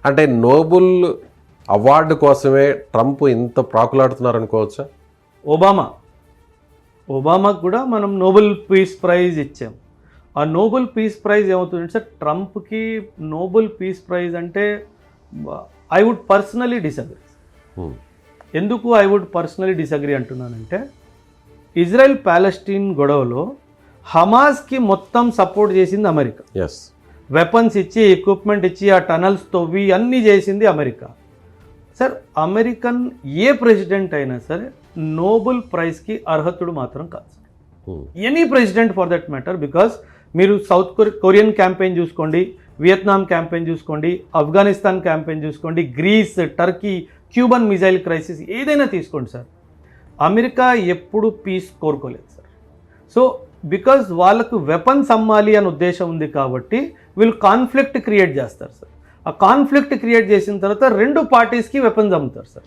అంటే Nobel award కోసమే Trump ఇంత ప్రాకులాడుతున్నారు అనుకోవచ్చా? ఒబామాకు కూడా మనం నోబెల్ పీస్ ప్రైజ్ ఇచ్చాం. ఆ నోబెల్ పీస్ ప్రైజ్ ఏమవుతుందంటే సార్, ట్రంప్కి నోబెల్ పీస్ ప్రైజ్ అంటే ఐ వుడ్ పర్సనలీ డిసగ్రీ. ఎందుకు ఐ వుడ్ పర్సనలీ డిసగ్రీ అంటున్నానంటే, ఇజ్రాయెల్ ప్యాలెస్టీన్ గొడవలో హమాస్కి మొత్తం సపోర్ట్ చేసింది అమెరికా. ఎస్, వెపన్స్ ఇచ్చి, ఎక్విప్మెంట్ ఇచ్చి, ఆ టనల్స్ తవ్వి అన్నీ చేసింది అమెరికా. సార్, అమెరికన్ ఏ ప్రెసిడెంట్ అయినా సరే నోబెల్ ప్రైజ్కి అర్హతుడు మాత్రం కాదు sir. Any president for that matter. Because మీరు సౌత్ కొరియన్ క్యాంపెయిన్ చూసుకోండి, వియత్నాం క్యాంపెయిన్ చూసుకోండి, ఆఫ్ఘనిస్తాన్ క్యాంపెయిన్ చూసుకోండి, Greece, Turkey, Cuban missile crisis ఏదైనా తీసుకోండి సార్, అమెరికా ఎప్పుడు పీస్ కోరుకోలేదు సార్. సో బికాజ్ వాళ్ళకు వెపన్స్ అమ్మాలి అనే ఉద్దేశం ఉంది కాబట్టి వీళ్ళు కాన్ఫ్లిక్ట్ క్రియేట్ చేస్తారు సార్. ఆ కాన్ఫ్లిక్ట్ క్రియేట్ చేసిన తర్వాత రెండు పార్టీస్కి వెపన్స్ అమ్ముతారు సార్.